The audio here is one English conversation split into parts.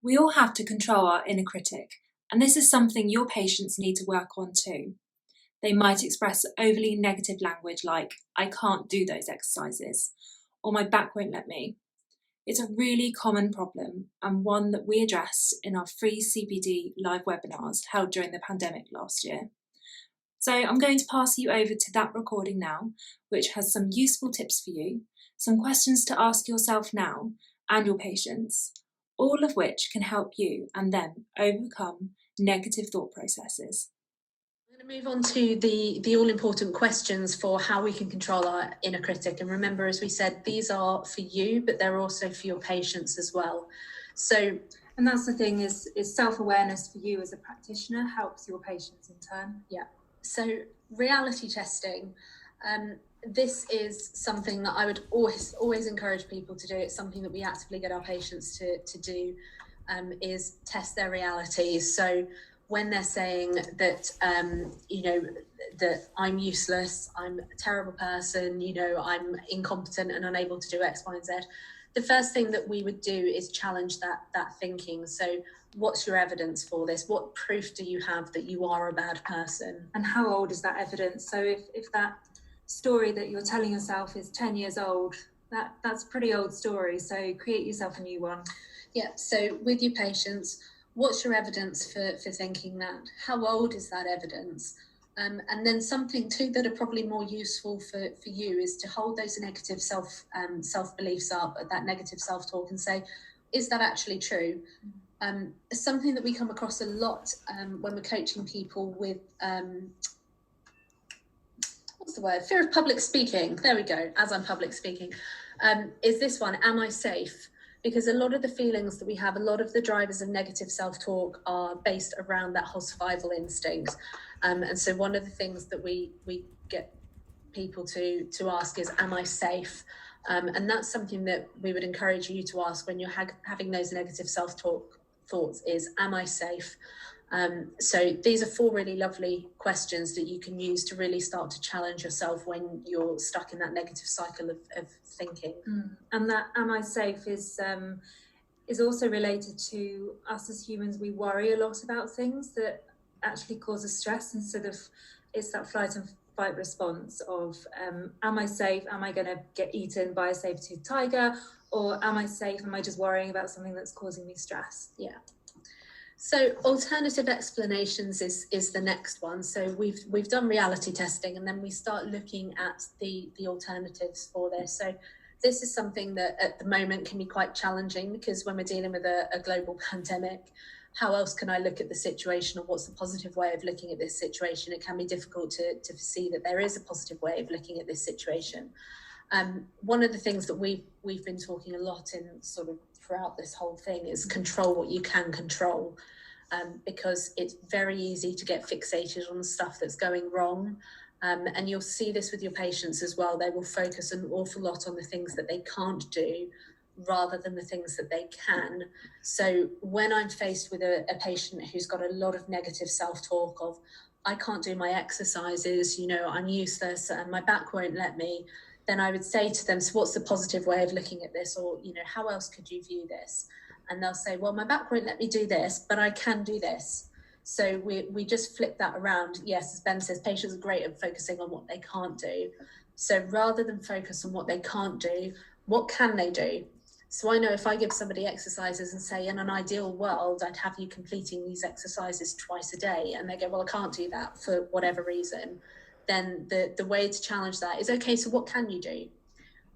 We all have to control our inner critic, and this is something your patients need to work on too. They might express overly negative language like, I can't do those exercises, or my back won't let me. It's a really common problem and one that we addressed in our free CPD live webinars held during the pandemic last year. So I'm going to pass you over to that recording now, which has some useful tips for you, some questions to ask yourself now and your patients, all of which can help you and them overcome negative thought processes. I'm going to move on to the all-important questions for how we can control our inner critic. And remember, as we said, these are for you, but they're also for your patients as well. And that's the thing, is self-awareness for you as a practitioner helps your patients in turn. Yeah. So reality testing, this is something that I would always encourage people to do. It's something that we actively get our patients to do, is test their realities. So when they're saying that, that I'm useless, I'm a terrible person, I'm incompetent and unable to do X, Y, and Z, the first thing that we would do is challenge that thinking. So what's your evidence for this? What proof do you have that you are a bad person? And how old is that evidence? So if that story that you're telling yourself is 10 years old, that's a pretty old story. So create yourself a new one. Yeah, so with your patients, what's your evidence for thinking that? How old is that evidence? And then something too that are probably more useful for you is to hold those negative self-beliefs up, that negative self-talk, and say, is that actually true? Something that we come across a lot when we're coaching people with, what's the word? Fear of public speaking. There we go, as I'm public speaking, is this one, am I safe? Because a lot of the feelings that we have, a lot of the drivers of negative self-talk are based around that whole survival instinct. And so one of the things that we get people to ask is, am I safe? And that's something that we would encourage you to ask when you're having those negative self-talk thoughts is, am I safe? So these are 4 really lovely questions that you can use to really start to challenge yourself when you're stuck in that negative cycle of thinking. And that am I safe is also related to us as humans. We worry a lot about things that actually cause us stress, instead of it's that flight and fight response of am I safe? Am I going to get eaten by a saber-toothed tiger? Or am I safe? Am I just worrying about something that's causing me stress? Yeah. So alternative explanations is the next one. So we've done reality testing, and then we start looking at the alternatives for this. So this is something that at the moment can be quite challenging, because when we're dealing with a global pandemic, how else can I look at the situation, or what's the positive way of looking at this situation? It can be difficult to see that there is a positive way of looking at this situation. One of the things that we've been talking a lot in sort of throughout this whole thing is control what you can control, because it's very easy to get fixated on stuff that's going wrong. And you'll see this with your patients as well. They will focus an awful lot on the things that they can't do rather than the things that they can. So when I'm faced with a patient who's got a lot of negative self-talk of, I can't do my exercises, I'm useless and my back won't let me, then I would say to them, so what's the positive way of looking at this? Or, how else could you view this? And they'll say, well, my back won't let me do this, but I can do this. So we just flip that around. Yes, as Ben says, patients are great at focusing on what they can't do. So rather than focus on what they can't do, what can they do? So I know if I give somebody exercises and say, in an ideal world, I'd have you completing these exercises twice a day, and they go, well, I can't do that for whatever reason, then the way to challenge that is, okay, so what can you do?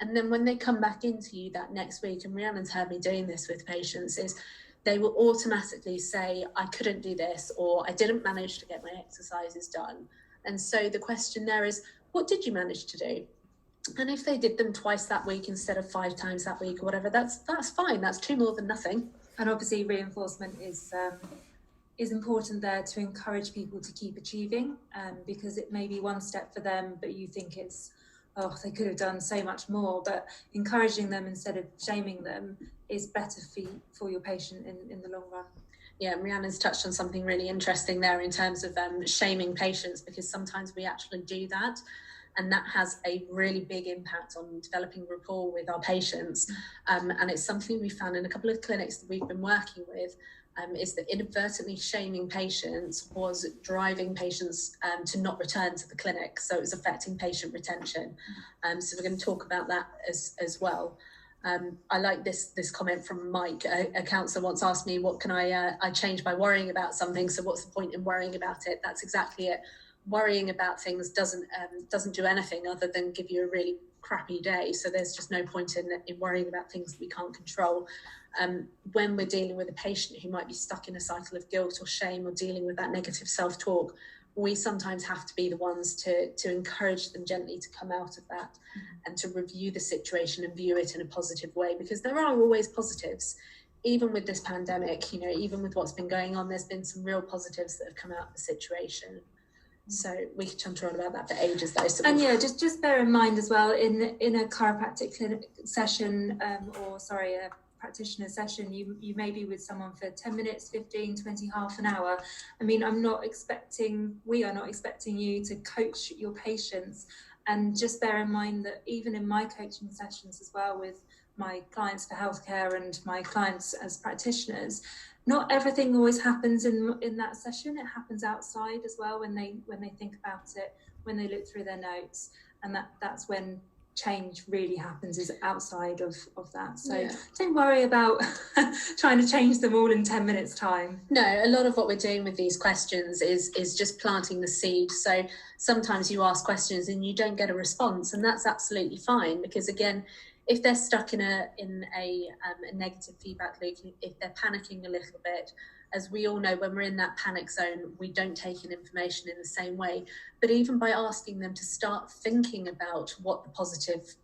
And then when they come back into you that next week, and Rhiannon's heard me doing this with patients, is they will automatically say, I couldn't do this, or I didn't manage to get my exercises done. And so the question there is, what did you manage to do? And if they did them twice that week instead of 5 times that week or whatever, that's fine. That's 2 more than nothing. And obviously reinforcement is important there to encourage people to keep achieving, because it may be one step for them, but you think it's, they could have done so much more. But encouraging them instead of shaming them is better for your patient in the long run. Yeah, Rhiannon's touched on something really interesting there in terms of shaming patients, because sometimes we actually do that. And that has a really big impact on developing rapport with our patients. And it's something we found in a couple of clinics that we've been working with, is that inadvertently shaming patients was driving patients to not return to the clinic. So it was affecting patient retention. So we're going to talk about that as well. I like this comment from Mike. A counsellor once asked me, what can I change by worrying about something? So what's the point in worrying about it? That's exactly it. Worrying about things doesn't do anything other than give you a really crappy day. So there's just no point in worrying about things that we can't control. When we're dealing with a patient who might be stuck in a cycle of guilt or shame or dealing with that negative self-talk, we sometimes have to be the ones to encourage them gently to come out of that and to review the situation and view it in a positive way, because there are always positives. Even with this pandemic, even with what's been going on, there's been some real positives that have come out of the situation. So we could chant on about that for ages though. So just bear in mind as well, in a chiropractic clinic session, a practitioner session, you may be with someone for 10 minutes, 15, 20, half an hour. I mean, we are not expecting you to coach your patients. And just bear in mind that even in my coaching sessions as well with my clients for healthcare and my clients as practitioners, not everything always happens in that session. It happens outside as well when they think about it, when they look through their notes, and that's when change really happens, is outside of that. So don't worry about trying to change them all in 10 minutes time. No, a lot of what we're doing with these questions is just planting the seed. So sometimes you ask questions and you don't get a response, and that's absolutely fine, because again, if they're stuck in a negative feedback loop, if they're panicking a little bit, as we all know, when we're in that panic zone, we don't take in information in the same way. But even by asking them to start thinking about what the positive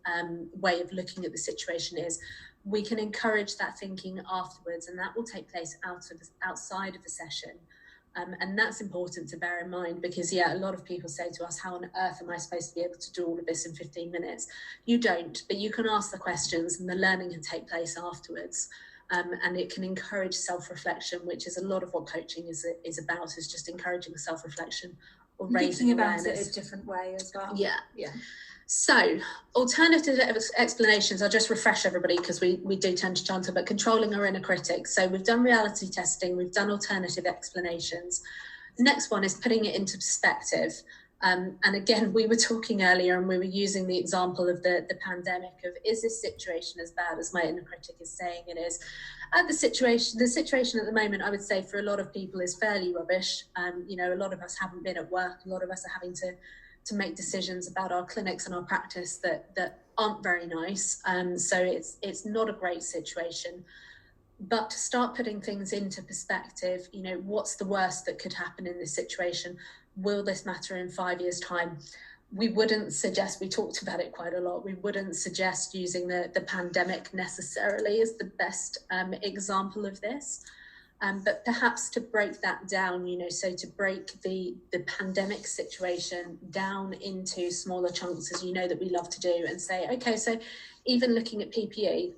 way of looking at the situation is, we can encourage that thinking afterwards, and that will take place outside of the session. And that's important to bear in mind, because a lot of people say to us, how on earth am I supposed to be able to do all of this in 15 minutes? You don't, but you can ask the questions and the learning can take place afterwards. And it can encourage self-reflection, which is a lot of what coaching is about, is just encouraging self-reflection or raising awareness. Thinking about it a different way as well. Yeah. So, alternative explanations, I'll just refresh everybody because we do tend to chant about controlling our inner critic. So we've done reality testing, we've done alternative explanations. The next one is putting it into perspective. And again, we were talking earlier and we were using the example of the pandemic of, is this situation as bad as my inner critic is saying it is? The situation at the moment, I would say for a lot of people is fairly rubbish. A lot of us haven't been at work. A lot of us are having to make decisions about our clinics and our practice that aren't very nice. So it's not a great situation. But to start putting things into perspective, what's the worst that could happen in this situation? Will this matter in 5 years' time? We wouldn't suggest, we talked about it quite a lot, we wouldn't suggest using the pandemic necessarily as the best example of this. But perhaps to break that down, so to break the pandemic situation down into smaller chunks, as that we love to do, and say, okay, so even looking at PPE,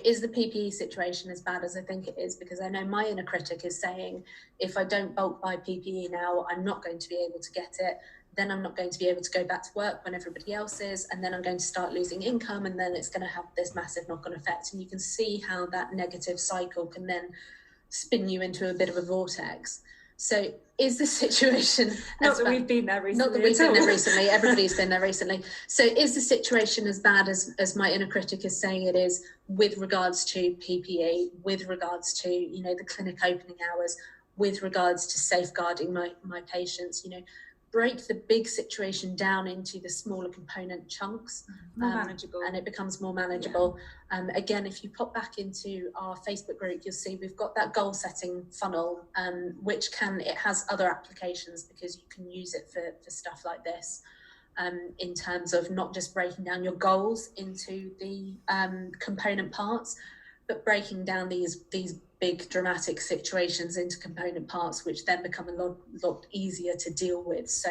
is the PPE situation as bad as I think it is? Because I know my inner critic is saying, if I don't bulk buy PPE now, I'm not going to be able to get it. Then I'm not going to be able to go back to work when everybody else is. And then I'm going to start losing income. And then it's going to have this massive knock-on effect. And you can see how that negative cycle can then spin you into a bit of a vortex. So is the situation... Not that we've been there recently. Not that we've been there recently. Everybody's been there recently. So is the situation as bad as my inner critic is saying it is, with regards to PPE, with regards to, the clinic opening hours, with regards to safeguarding my patients, break the big situation down into the smaller component chunks, more manageable, and it becomes more manageable. Again, if you pop back into our Facebook group, you'll see we've got that goal setting funnel, which it has other applications, because you can use it for stuff like this, in terms of not just breaking down your goals into the component parts, but breaking down these big dramatic situations into component parts, which then become a lot easier to deal with. So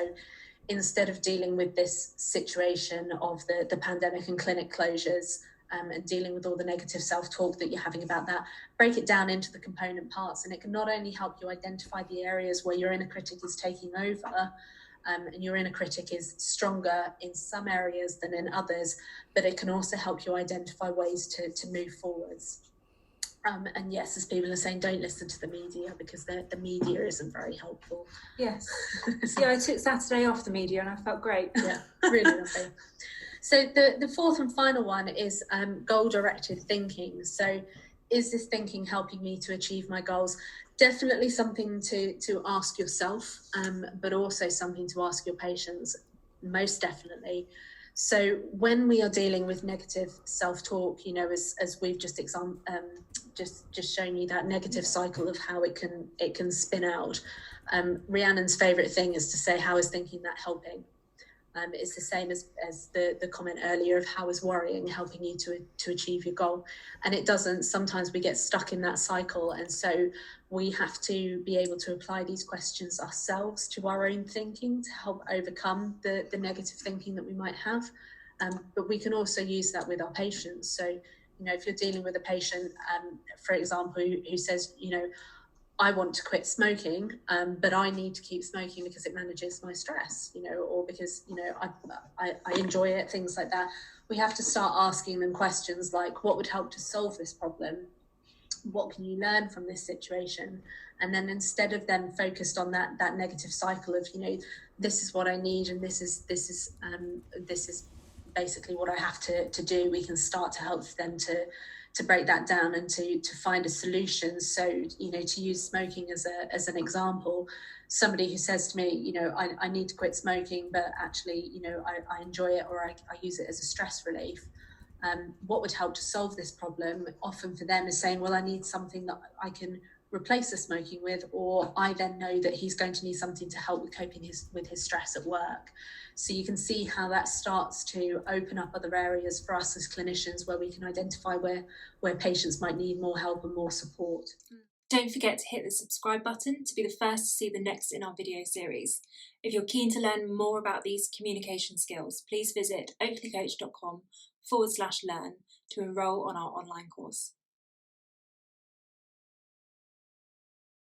instead of dealing with this situation of the pandemic and clinic closures, and dealing with all the negative self-talk that you're having about that, break it down into the component parts, and it can not only help you identify the areas where your inner critic is taking over, and your inner critic is stronger in some areas than in others, but it can also help you identify ways to move forwards. And yes, as people are saying, don't listen to the media, because the media isn't very helpful. Yes. Yeah, I took Saturday off the media and I felt great. Yeah, really lovely. So the fourth and final one is goal-directed thinking. So is this thinking helping me to achieve my goals? Definitely something to ask yourself, but also something to ask your patients, most definitely. So when we are dealing with negative self-talk, you know, as we've just shown you that negative cycle of how it can spin out. Rhiannon's favourite thing is to say, how is thinking that helping? It's the same as the comment earlier of how is worrying helping you to achieve your goal. And it doesn't. Sometimes we get stuck in that cycle, and so we have to be able to apply these questions ourselves to our own thinking to help overcome the negative thinking that we might have. But we can also use that with our patients. So, you know, if you're dealing with a patient, for example, who says, you know, I want to quit smoking, but I need to keep smoking because it manages my stress, you know, or because, you know, I enjoy it, things like that. We have to start asking them questions like, what would help to solve this problem? What can you learn from this situation? And then instead of them focused on that negative cycle of, you know, this is what I need and this is basically what I have to do, we can start to help them to break that down and to find a solution. So, you know, to use smoking as an example, somebody who says to me, you know, I need to quit smoking, but actually, you know, I enjoy it, or I use it as a stress relief. What would help to solve this problem often for them is saying, well, I need something that I can replace the smoking with, or I then know that he's going to need something to help with coping with his stress at work. So you can see how that starts to open up other areas for us as clinicians where we can identify where patients might need more help and more support. Don't forget to hit the subscribe button to be the first to see the next in our video series. If you're keen to learn more about these communication skills, please visit oakleycoach.com/learn to enrol on our online course.